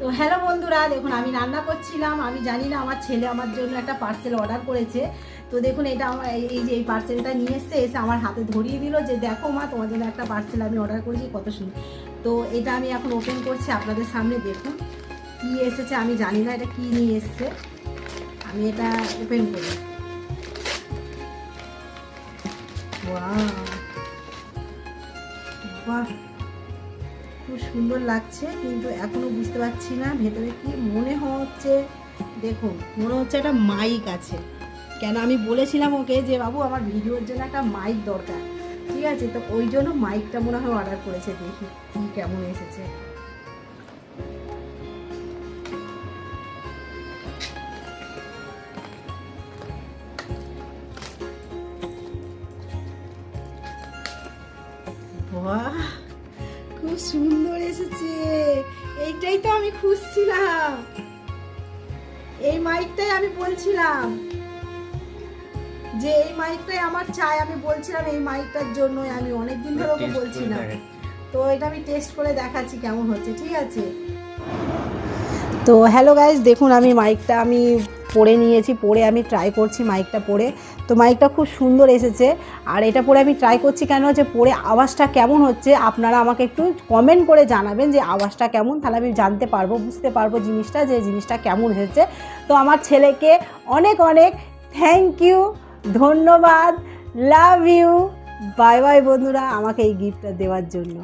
তো হ্যালো বন্ধুরা, দেখুন আমি রান্না করছিলাম। আমি জানি না আমার ছেলে আমার জন্য একটা পার্সেল অর্ডার করেছে। তো দেখুন এটা আমার এই যে এই পার্সেলটা নিয়ে এসে আমার হাতে ধরিয়ে দিল যে দেখো মা, তোমার জন্য একটা পার্সেল আমি অর্ডার করেছি, কত সুন্দর। তো এটা আমি এখন ওপেন করছি আপনাদের সামনে। দেখুন কি এসেছে, আমি জানি না এটা কি নিয়ে এসছে। আমি এটা ওপেন করি। বাহ, খুব সুন্দর লাগছে, কিন্তু এখনো বুঝতে পারছি না ভেতরে কি। মনে হচ্ছে, দেখুন মনে হচ্ছে একটা মাইক আছে। কেন আমি বলেছিলাম ওকে যে বাবু আমার ভিডিওর জন্য একটা মাইক দরকার, ঠিক আছে? তো ওই জন্য মাইকটা মনে হয় অর্ডার করেছে। দেখি কি কেমন এসেছে। বাহ, খুব সুন্দর এসেছে। এইটাই তো আমি খুঁজছিলাম, এই মাইকটাই আমি বলছিলাম যে এই মাইকটাই আমার চাই। আমি বলছিলাম এই মাইকটার জন্যই আমি অনেকদিন ধরে ওকে বলছিলাম। তো এটা আমি টেস্ট করে দেখাচ্ছি কেমন হচ্ছে, ঠিক আছে? তো হ্যালো গাইজ, দেখুন আমি মাইকটা আমি পরে নিয়েছি, পরে আমি ট্রাই করছি মাইকটা পরে। তো মাইকটা খুব সুন্দর এসেছে। আর এটা পরে আমি ট্রাই করছি কেন, যে পরে আওয়াজটা কেমন হচ্ছে আপনারা আমাকে একটু কমেন্ট করে জানাবেন যে আওয়াজটা কেমন, তাহলে আমি জানতে পারবো, বুঝতে পারবো জিনিসটা, যে জিনিসটা কেমন হয়েছে। তো আমার ছেলেকে অনেক অনেক থ্যাংক ইউ, ধন্যবাদ, লাভ ইউ, বাই বাই বন্ধুরা, আমাকে এই গিফটটা দেওয়ার জন্য।